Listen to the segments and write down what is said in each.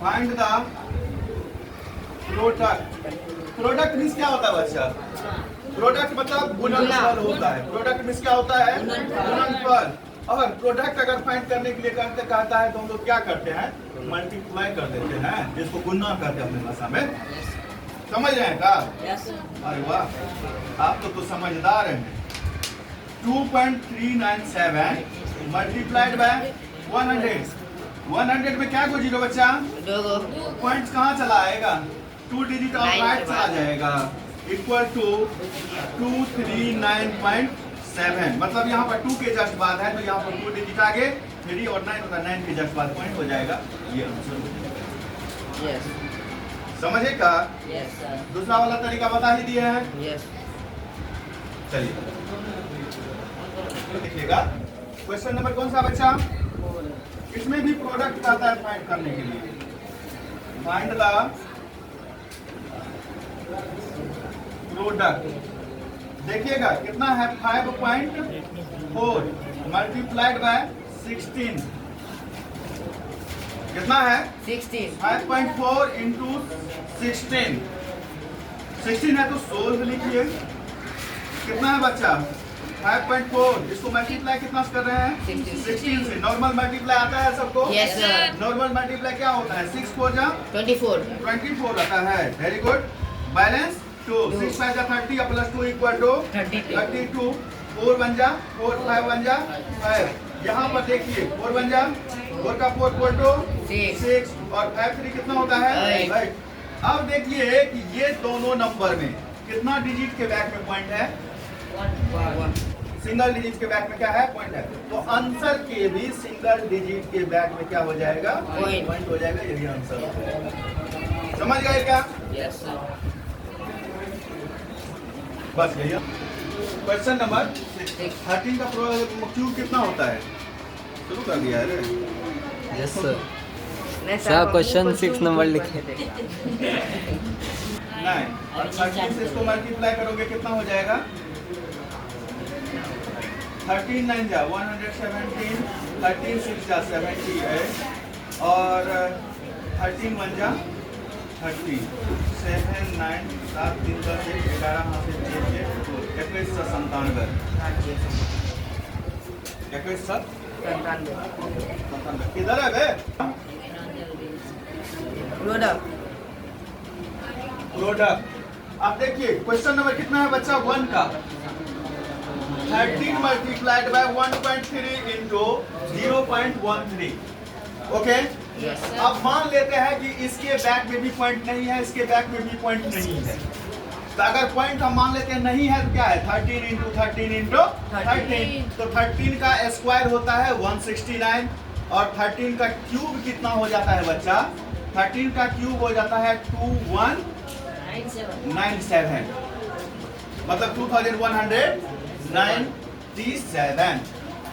Find the product. Product means क्या होता है बच्चा? प्रोडक्ट मतलब गुणनफल होता है। प्रोडक्ट मीन्स क्या होता है? गुणनफल। और प्रोडक्ट अगर फाइंड करने के लिए कहता है तो हम लोग क्या करते हैं? मल्टीप्लाई कर देते हैं, जिसको गुणा करते हैं अपने भाषा में। समझ रहे हैं का? अरे वाह, आप तो समझदार हैं। 2.397 मल्टीप्लाइड बाय 100। 100 में क्या को जीरो बच्चा? पॉइंट कहाँ चला आएगा? 2 डिजिट और राइट चला जाएगा। Equal to 239.7। मतलब यहाँ पर 2 के जस्ट बाद है तो यहाँ पर 2 डिजिट आगे 3 और 9 होता है, 9 के जस्ट बाद पॉइंट हो जाएगा। ये आंसर हो जाएगा। समझे का? दूसरा वाला तरीका बता ही दिया है। चलिए देखिएगा, क्वेश्चन नंबर कौन सा बच्चा? इसमें भी प्रोडक्ट आता है फाइंड करने के लिए। Find the product. देखिएगा कितना है? 5.4 मल्टीप्लाइड बाय 16। कितना है? 16। 5.4 इंटू 16। 16 है तो 16 लिखिए। कितना है बच्चा? 5.4। इसको मल्टीप्लाई कितना से कर रहे हैं? 16 से। नॉर्मल मल्टीप्लाई आता है सबको? Yes sir. नॉर्मल मल्टीप्लाई क्या होता है? 6 4 जा 24 आता है। Very good. बैलेंस 2। 6 5 जा 30 प्लस 2 इक्वल टू 32। 4 1 जा 4 5 1 जा 5। यहाँ पर देखिए 4 1 जा 4 का 4 इक्वल टू 6 और 5 3 कितना होता है? 8। अब देखिए कि ये दोनों नंबर में कितना डिजिट के बैक में पॉइंट है? सिंगल डिजिट के बैक में क्या है? पॉइंट है। तो आंसर के भी सिंगल डिजिट के बैक में क्या हो जाएगा? पॉइंट हो जाएगा। यही आंसर समझ गए क्या? Yes sir. बस यही। क्वेश्चन नंबर 13 का क्यूब कितना होता है? शुरू कर दिया है। Yes sir. Sir question 6 number लिखे थे। 9 और 13 से इसको मल्टीप्लाई करोगे कितना हो जाएगा? 13 9 जा 117, 13 6 जा 78 और 13 1 जा 30, 7 9 7 3 10 11 हाथ से 21 97। 21 97 किधर है बे? प्रोडक्ट। अब देखिए क्वेश्चन नंबर कितना है बच्चा? 1 का 13 मल्टीप्लाइड बाय 1.3 इंटू 0.13। ओके। अब मान लेते हैं कि इसके बैक में भी पॉइंट नहीं है, इसके बैक में भी पॉइंट नहीं है। तो अगर पॉइंट हम मान लेते हैं नहीं है तो क्या है? 13 इंटू 13 इंटू 13। तो 13 का स्क्वायर होता है 169 और 13 का क्यूब कितना हो जाता है बच्चा? 13 का क्यूब हो जाता है 2197। मतलब 2197।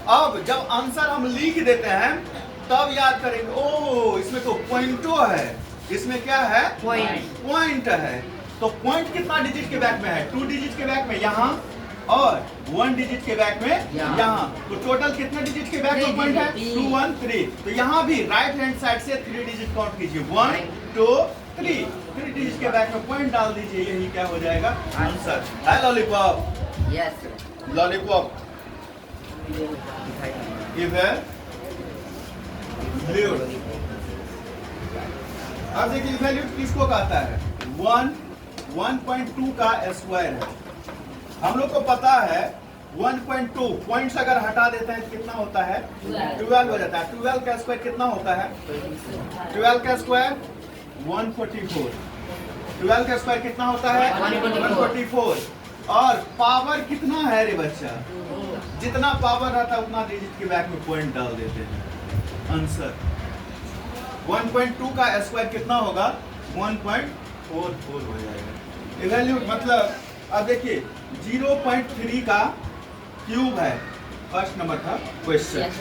अब जब आंसर हम लिख देते हैं तब याद करेंगे, ओ इसमें तो पॉइंटो है। इसमें क्या है? पॉइंट है। तो पॉइंट कितना डिजिट के बैक में है? 2 डिजिट के बैक में यहाँ और 1 डिजिट के बैक में यहाँ। तो टोटल कितने डिजिट के बैक में पॉइंट है? 2 1 3। तो यहाँ भी राइट हैंड साइड से 3 डिजिट काउंट कीजिए। 1 2 3 डिजिट के बैक में पॉइंट डाल दीजिए। यही क्या हो जाएगा? आंसर है लॉलीपॉप। यस लॉलीपॉप इफ है ब्लू। अब देखिए वैल्यू किसको कहता है? 1.2 का स्क्वायर है। हम लोग को पता है 1.2 पॉइंट्स अगर हटा देते हैं तो कितना होता है? 12 हो जाता है। 12 का स्क्वायर कितना होता है? 12 का स्क्वायर 144। 12 का स्क्वायर कितना होता है? 144। और पावर कितना है रे बच्चा? जितना पावर रहता है उतना डिजिट के बैक में पॉइंट डाल देते हैं। आंसर 1.2 का स्क्वायर कितना होगा? 1.44 हो जाएगा। वैल्यू मतलब अब देखिए 0.3 का क्यूब है। फर्स्ट नंबर था क्वेश्चन।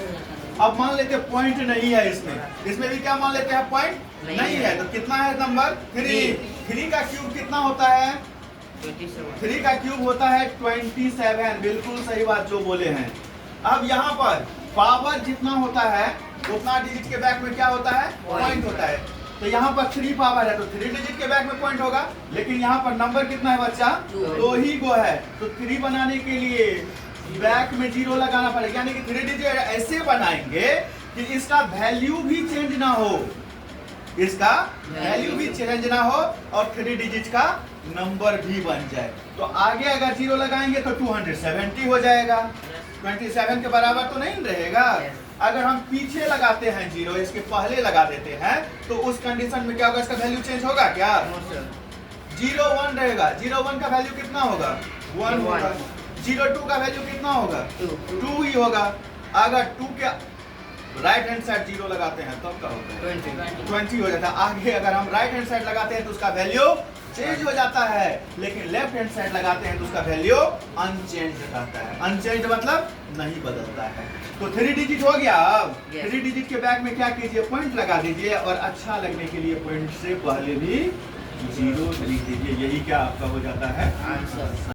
अब मान लेते हैं पॉइंट नहीं है इसमें। इसमें भी क्या मान लेते हैं? पॉइंट नहीं है। तो कितना है नंबर? 3 का क्यूब कितना होता है? 3 का क्यूब होता है 27। बिल्कुल सही बात जो बोले हैं। अब यहाँ पर पावर जितना होता है उतना डिजिट के बैक में क्या होता है? पॉइंट होता है। तो यहाँ पर 3 पावर है तो 3 डिजिट के बैक में पॉइंट होगा, लेकिन यहाँ पर नंबर कितना है बच्चा? 2 ही गो है। तो 3 बनाने के लिए बैक में 0 लगाना पड़ेगा, यानी कि 3 डिजिट ऐसे बनाएंगे कि इसका वैल्यू भी चेंज ना हो, इसका वैल्यू भी चेंज ना हो और 3 डिजिट का नंबर भी बन जाए। तो आगे अगर 0 लगाएंगे तो 270 हो जाएगा, 27 के बराबर तो नहीं रहेगा। अगर हम पीछे लगाते हैं 0, इसके पहले लगा देते हैं तो उस कंडीशन में क्या होगा? इसका वैल्यू चेंज होगा क्या? 01 रहेगा। 01 का वैल्यू कितना होगा? 1 होगा। 02 का वैल्यू कितना होगा? 2 ही होगा। अगर 2 के राइट हैंड साइड 0 लगाते हैं तब क्या होता है? 20 हो जाता है। आगे अगर हम राइट हैंड साइड लगाते हैं तो उसका वैल्यू चेंज हो जाता है, लेकिन लेफ्ट हैंड साइड लगाते हैं तो उसका वैल्यू अनचेंज रहता है। अनचेंज मतलब नहीं बदलता है। तो 3 डिजिट हो गया। अब 3 डिजिट के बैक में क्या कीजिए? पॉइंट लगा दीजिए और अच्छा लगने के लिए पॉइंट से पहले भी 0 लिख दीजिए। यही क्या आपका हो जाता है आंसर।